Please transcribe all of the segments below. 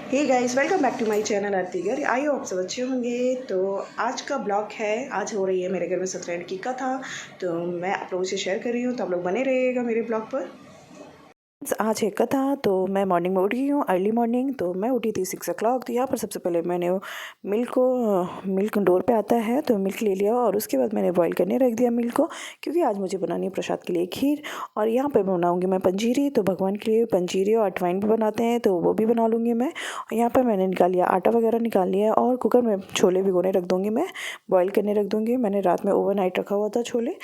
Hey guys, welcome back to my channel Aarti घर। I hope सब अच्छे होंगे। तो आज का ब्लॉग है, आज हो रही है मेरे घर में सत्यनारायण की कथा। तो मैं आप लोगों से शेयर कर रही हूँ, तो आप लोग बने रहिएगा मेरे ब्लॉग पर। आज है कथा। तो मैं मॉर्निंग में उठ गई हूँ, अर्ली मॉर्निंग। तो मैं उठी थी 6 o'clock। तो यहाँ पर सबसे पहले मैंने मिल्क डोर पे आता है तो मिल्क ले लिया, और उसके बाद मैंने बॉईल करने रख दिया मिल्क को, क्योंकि आज मुझे बनानी है प्रसाद के लिए खीर। और यहाँ पर बनाऊँगी मैं पंजीरी। तो भगवान के लिए पंजीरी और अजवाइन भी बनाते हैं, तो वो भी बना लूँगी मैं। और यहाँ पर मैंने निकाल लिया आटा वगैरह निकाल लिया, और कुकर में छोले भिगोने रख दूँगी, मैं बॉईल करने रख दूँगी। मैंने रात में ओवरनाइट रखा हुआ था छोले।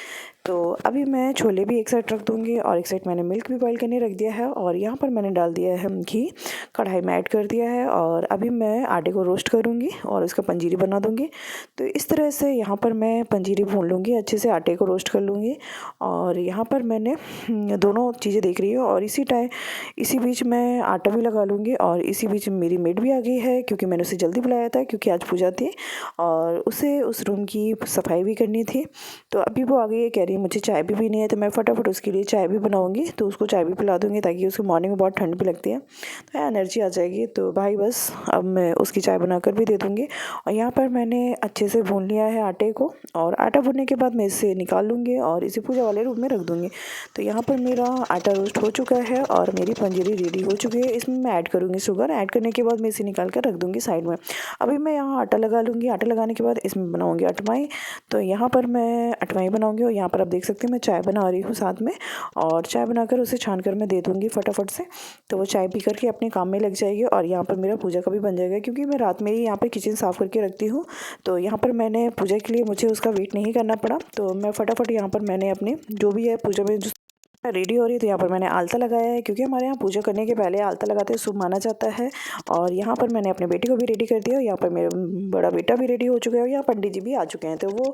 तो अभी मैं छोले भी एक साइड रख दूँगी, और एक साइड मैंने मिल्क भी बॉईल करने रख दिया है। और यहाँ पर मैंने डाल दिया है घी, कढ़ाई में ऐड कर दिया है, और अभी मैं आटे को रोस्ट करूँगी और इसका पंजीरी बना दूँगी। तो इस तरह से यहाँ पर मैं पंजीरी भून लूँगी, अच्छे से आटे को रोस्ट कर लूँगी। और यहाँ पर मैंने दोनों चीज़ें देख रही हूँ, और इसी बीच मैं आटा भी लगा लूँगी। और इसी बीच मेरी मेड भी आ गई है, क्योंकि मैंने उसे जल्दी बुलाया था, क्योंकि आज पूजा थी और उसे उस रूम की सफाई भी करनी थी। तो अभी वो आ गई है, कह रही है मुझे चाय भी पीनी है। तो मैं फटाफट उसके लिए चाय भी बनाऊंगी, तो उसको चाय भी पिला दूंगी, ताकि उसको मॉर्निंग में बहुत ठंड भी लगती है, तो एनर्जी आ जाएगी। तो भाई बस अब मैं उसकी चाय बनाकर भी दे दूंगी। और यहाँ पर मैंने अच्छे से भून लिया है आटे को, और आटा भूनने के बाद मैं इसे निकाल लूँगी और इसे पूजा वाले रूम में रख दूँगी। तो यहाँ पर मेरा आटा रोस्ट हो चुका है, और मेरी पंजीरी रेडी हो चुकी है। इसमें मैं ऐड करूँगी शुगर। ऐड करने के बाद मैं इसे निकाल कर रख दूँगी साइड में। अभी मैं यहाँ आटा लगा लूँगी। आटा लगाने के बाद इसमें बनाऊँगी अटवाई। तो यहाँ पर मैं अटवाई बनाऊँगी, और यहाँ पर आप देख सकते हैं मैं चाय बना रही हूँ साथ में। और चाय बनाकर उसे छान कर मैं दे दूँगी फटाफट से। तो वो चाय पी करके अपने काम में लग जाएगी, और यहाँ पर मेरा पूजा का भी बन जाएगा, क्योंकि मैं रात में ही यहाँ पर किचन साफ़ करके रखती हूँ। तो यहाँ पर मैंने पूजा के लिए मुझे उसका वेट नहीं करना पड़ा। तो मैं फटाफट यहाँ पर मैंने अपने जो भी है पूजा में रेडी हो रही है। तो यहाँ पर मैंने आलता लगाया है, क्योंकि हमारे यहाँ पूजा करने के पहले आलता लगाते हैं, शुभ माना जाता है। और यहाँ पर मैंने अपने बेटे को भी रेडी कर दिया। यहाँ पर मेरा बड़ा बेटा भी रेडी हो चुका है, और यहाँ पंडित जी भी आ चुके हैं। तो वो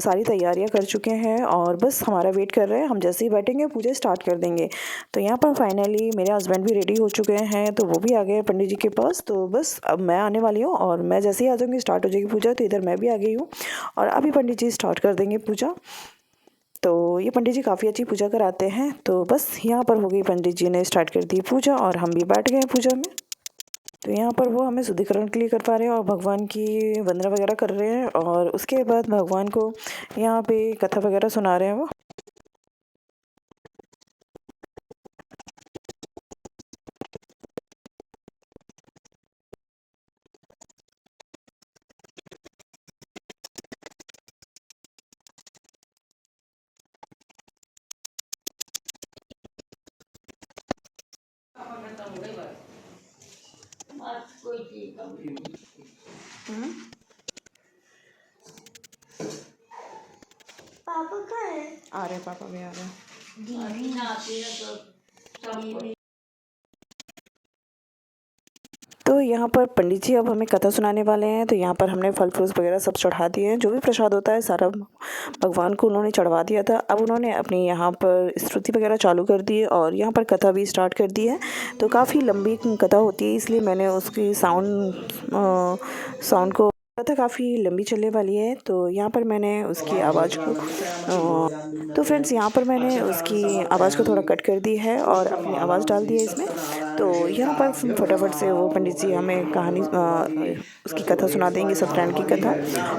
सारी तैयारियाँ कर चुके हैं, और बस हमारा वेट कर रहे हैं। हम जैसे ही बैठेंगे पूजा स्टार्ट कर देंगे। तो यहाँ पर फाइनली मेरे हस्बैंड भी रेडी हो चुके हैं, तो वो भी आ गए हैं पंडित जी के पास। तो बस अब मैं आने वाली हूँ, और मैं जैसे ही आ जाऊँगी स्टार्ट हो जाएगी पूजा। तो इधर मैं भी आ गई हूँ, और अभी पंडित जी स्टार्ट कर देंगे पूजा। तो ये पंडित जी काफ़ी अच्छी पूजा कराते हैं। तो बस यहाँ पर हो गई, पंडित जी ने स्टार्ट कर दी पूजा, और हम भी बैठ गए पूजा में। तो यहाँ पर वो हमें शुद्धिकरण के लिए कर पा रहे हैं, और भगवान की वंदना वगैरह कर रहे हैं, और उसके बाद भगवान को यहाँ पे कथा वगैरह सुना रहे हैं वो। पापा कहाँ है? आ रहे पापा भी आ रहे हैं। तो यहाँ पर पंडित जी अब हमें कथा सुनाने वाले हैं। तो यहाँ पर हमने फल फ्रूट वगैरह सब चढ़ा दिए हैं, जो भी प्रसाद होता है सारा भगवान को उन्होंने चढ़वा दिया था। अब उन्होंने अपनी यहाँ पर स्तुति वगैरह चालू कर दी है, और यहाँ पर कथा भी स्टार्ट कर दी है। तो काफ़ी लंबी कथा होती है, इसलिए मैंने उसकी साउंड को, कथा काफ़ी लंबी चलने वाली है। तो यहाँ पर मैंने उसकी आवाज़ को तो फ्रेंड्स यहाँ पर मैंने उसकी आवाज़ को थोड़ा कट कर दी है, और अपनी आवाज़ डाल दी है इसमें। तो यहाँ पर फटाफट से वो पंडित जी हमें कहानी उसकी कथा सुना देंगे, सत्यनारायण की कथा।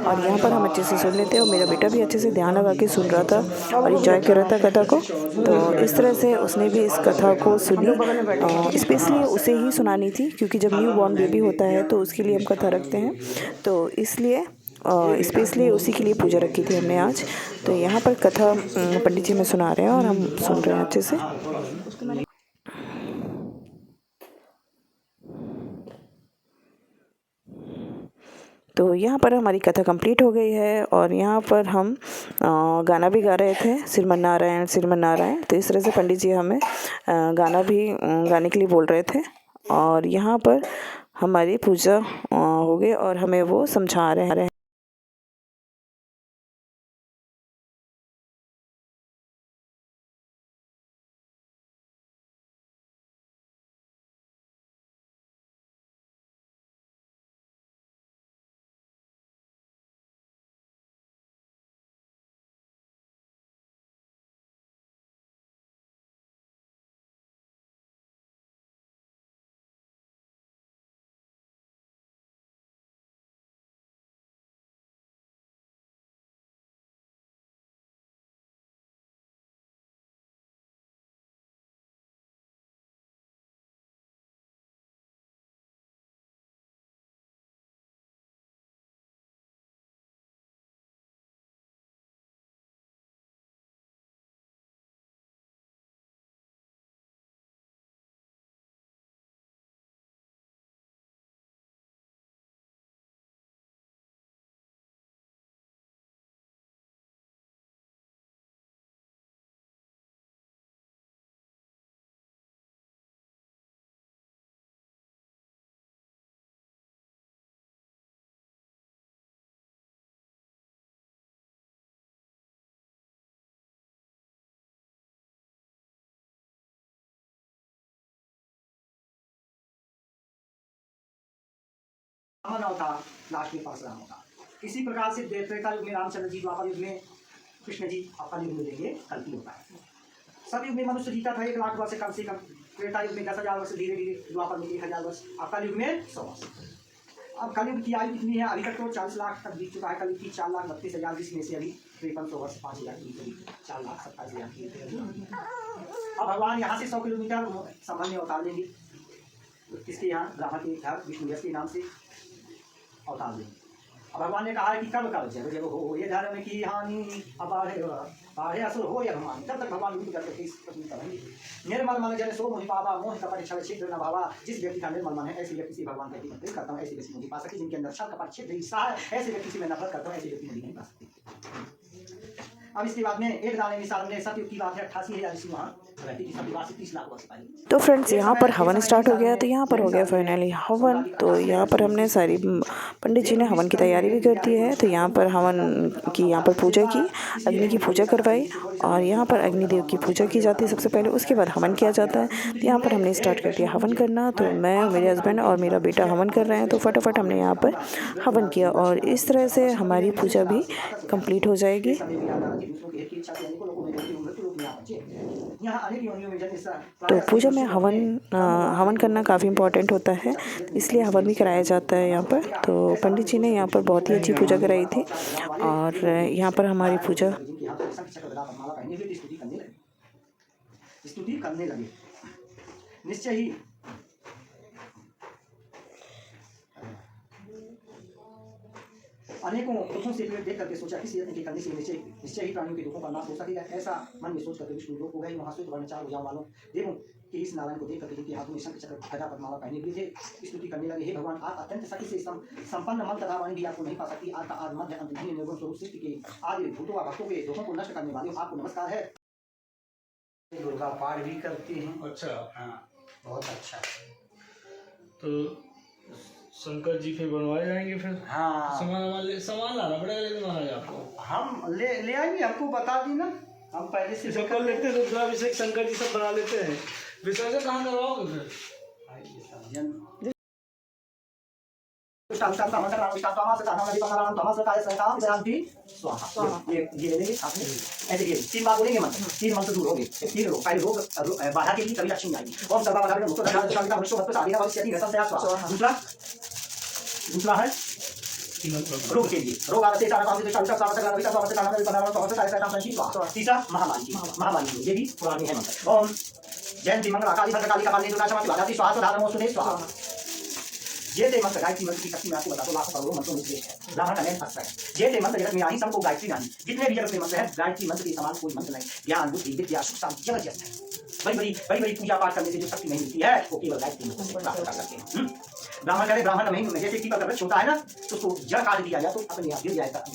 और यहाँ पर हम अच्छे से सुन लेते हैं, और मेरा बेटा भी अच्छे से ध्यान लगा के सुन रहा था और इंजॉय कर रहा था कथा को। तो इस तरह से उसने भी इस कथा को सुनी। स्पेशली उसे ही सुनानी थी, क्योंकि जब न्यू बॉर्न बेबी होता है तो उसके लिए हम कथा रखते हैं, तो इसलिए स्पेशली उसी के लिए पूजा रखी थी हमने आज। तो यहाँ पर कथा पंडित जी में सुना रहे हैं, और हम सुन रहे हैं अच्छे से। तो यहाँ पर हमारी कथा कंप्लीट हो गई है, और यहाँ पर हम गाना भी गा रहे थे, श्रीमन नारायण श्रीमन नारायण। तो इस तरह से पंडित जी हमें गाना भी गाने के लिए बोल रहे थे, और यहाँ पर हमारी पूजा हो गई, और हमें वो समझा रहे हैं। रावण अवतार, लास्ट में परशुराम अवतार। इसी प्रकार से त्रेता युग में रामचंद्र जी, द्वापर युग में कृष्ण जी, आपका युग में देखिए कल्कि होता है। सब युग में मनुष्य जीता था 1 लाख वर्ष कम से कम। त्रेता युग में 10,000 वर्ष, धीरे धीरे द्वापर में 1,000 वर्ष, आपका युग में 100 वर्ष। अब कलयुग की आयु कितनी है? अभी तक तो 40 लाख तक बीत चुका है। कलयुग की 4,32,000, जिसमें से अभी 5300 वर्ष 5,000 की 4,27,000 की। अब भगवान यहाँ से 100 किलोमीटर संभल में अवतार लेंगे। किसके यहाँ? ब्रह्मा के घर विष्णु के नाम से अवतार लेंगे। अब भगवान ने कहा है कि कब कब जब जब हो ये धर्म की हानि, अब बाढ़े असुर हो या भगवान, तब तक भगवान युद्ध करके इस पत्नी करेंगे। निर्मल मन जन सो मोहि पावा, मोह कपट छल छिद्र न भावा। जिस व्यक्ति का निर्मल मन है, ऐसे व्यक्ति से भगवान कहती मैं प्रेम करता हूँ, ऐसे व्यक्ति मुझे पा सके। जिनके अंदर छल कपट छिद्र ईर्ष्या है, ऐसे व्यक्ति से मैं नफरत करता हूँ, ऐसे व्यक्ति मुझे नहीं पा सकते। अब इसके बाद में एक दाने में सामने सतयुग की बात है, 88,000 ऋषि वहाँ रहती थी। सब से 30 लाख वर्ष पहले। तो फ्रेंड्स यहाँ पर हवन स्टार्ट हो गया। तो यहाँ पर हो गया फाइनली हवन। तो यहाँ पर हमने सारी पंडित जी ने हवन की तैयारी भी कर दी है। तो यहाँ पर हवन की, यहाँ पर पूजा की, अग्नि की पूजा करवाई। और यहाँ पर अग्निदेव की पूजा की जाती है सबसे पहले, उसके बाद हवन किया जाता है। तो यहाँ पर हमने स्टार्ट कर दिया हवन करना। तो मैं, मेरे हस्बैंड और मेरा बेटा हवन कर रहे हैं। तो फटाफट हमने यहाँ पर हवन किया और इस तरह से हमारी पूजा भी कंप्लीट हो जाएगी। तो पूजा में हवन करना काफ़ी इम्पोर्टेंट होता है, इसलिए हवन भी कराया जाता है यहाँ पर। तो पंडित जी ने यहाँ पर बहुत ही अच्छी पूजा कराई थी और यहाँ पर हमारी पूजा स्तुति करने लगे। निश्चय ही अनेकों दुखों से पीड़ित देख करके सोचा किसी यत्न के करने से निश्चय ही प्राणियों के दुखों का नाश हो सकेगा। ऐसा मन में सोच करके विष्णु लोक हो गए। वहाँ श्वेत वर्ण 4 भुजाओं वालों देवों कि इस नारायण को देख करके, जिनके हाथों में शंख चक्र गदा पद्माला पहने हुए थे, स्तुति करने लगे। हे भगवान, आप अत्यंत शक्ति से संपन्न मन तथा वाणी भी आपको नहीं पा सकती। आपका आदि मध्य अंत निर्गुण स्वरूप सृष्टि के आदि भूतों व भक्तों के दोषों को नष्ट करने वाले आपको नमस्कार है। दुर्गा पाठ भी करते हैं। अच्छा, हाँ, बहुत अच्छा। तो शंकर जी फिर बनवाए जाएंगे फिर? हाँ, सामान लाना पड़ेगा लेकिन महाराज आपको। हम ले आएंगे, हमको बता दी ना, हम पहले से सब कर लेते हैं। रुद्राभिषेक शंकर जी सब बना लेते हैं। विसर्जन कहाँ करवाओगे फिर? ऐसे 3 बार बोलेंगे मंत्र, 3 मंत्र दूर हो गए। 3 लोग, पहले लोग बाधा के लिए कभी लक्ष्मी आएगी। ओम सर्वा बाधा में मुक्त दशा विष्णु भक्त साधीना भविष्यति रसम से स्वाहा। दूसरा है रोग के लिए, रोग आते सारा काम से चालू सब सारा विचार स्वास्थ्य का नाम बनाना तो सारा सारा संचित स्वाहा। तीसरा महामारी, ये भी पुराण में है मंत्र। ओम जयंती मंगला काली भद्रकाली कपालिनी दुर्गा क्षमा स्वाहा स्वाहा धाम सुने स्वाहा। ये थे मंत्र, गायत्री मंत्र की शक्ति मैं आपको बता दूं, लाखों करोड़ों मंत्रों में श्रेष्ठ है। ब्राह्मण का मेन अस्त्र है। ये थे मंत्र जगत में आई सबको गायत्री नहीं, जितने भी जगत में मंत्र है गायत्री मंत्र के समान कोई मंत्र नहीं। ज्ञान बुद्धि विद्या सुख शांति जबरदस्त है। बड़ी पूजा पाठ करने से जो शक्ति नहीं मिलती है वो केवल गायत्री मंत्र से प्राप्त कर सकते हैं। ब्राह्मण करे ब्राह्मण नहीं, जैसे पीपल का वृक्ष होता है ना, तो उसको जड़ काट दिया जाए तो अपने आप गिर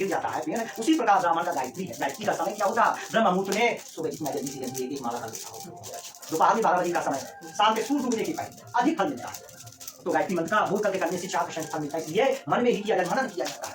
जाता है। उसी प्रकार ब्राह्मण का गायत्री है। गायत्री का समय क्या होगा? ब्रह्म मुहूर्त में सुबह इतना जल्दी से जल्दी एक माला का दोपहर में 12 बजे का समय, शाम के सूर्य डूबने के पहले अधिक फल मिलता है। तो गायत्री मंत्र का बोल करके करने से 4% फल मिलता है। इसलिए मन में ही किया जाता है, मनन किया जाता है।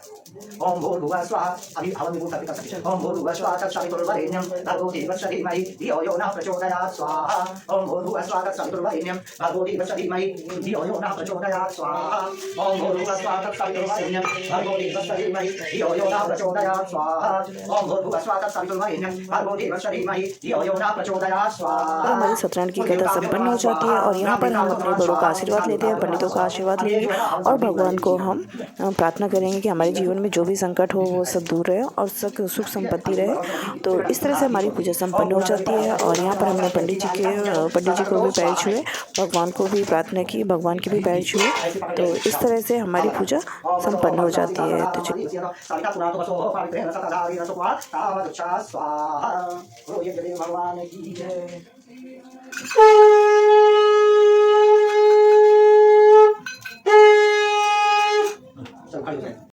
ओम भूर्भुवः स्वाहा, अभी हवन में बोल करके कर सकते हैं। ओम भूर्भुवः स्वाहा तत्सवितुर्वरेण्यं भर्गो देवस्य धीमहि धियो यो नः प्रचोदयात् स्वाहा। ओम भूर्भुवः स्वाहा तत्सवितुर्वरेण्यं भर्गो देवस्य धीमहि धियो यो नः प्रचोदयात् स्वाहा। ओम भूर्भुवः स्वाहा तत्सवितुर्वरेण्यं भर्गो देवस्य धीमहि धियो यो नः प्रचोदयात् स्वाहा। ओम भूर्भुवः स्वाहा तत्सवितुर्वरेण्यं भर्गो देवस्य धीमहि धियो यो नः प्रचोदयात् स्वाहा। हमारी सत्यनारायण की कथा संपन्न हो जाती है और यहाँ पर हम अपने बड़ों का आशीर्वाद लेते हैं, पंडितों का आशीर्वाद लेंगे और भगवान को हम प्रार्थना करेंगे कि हमारे जीवन में जो भी संकट हो वो सब दूर रहे और सुख संपत्ति रहे। तो इस तरह से हमारी पूजा संपन्न हो जाती है। और यहाँ पर हमने पंडित जी को भी पैर छुए, भगवान को भी प्रार्थना की, भगवान के भी पैर छुए। तो इस तरह से हमारी पूजा संपन्न हो जाती है। तो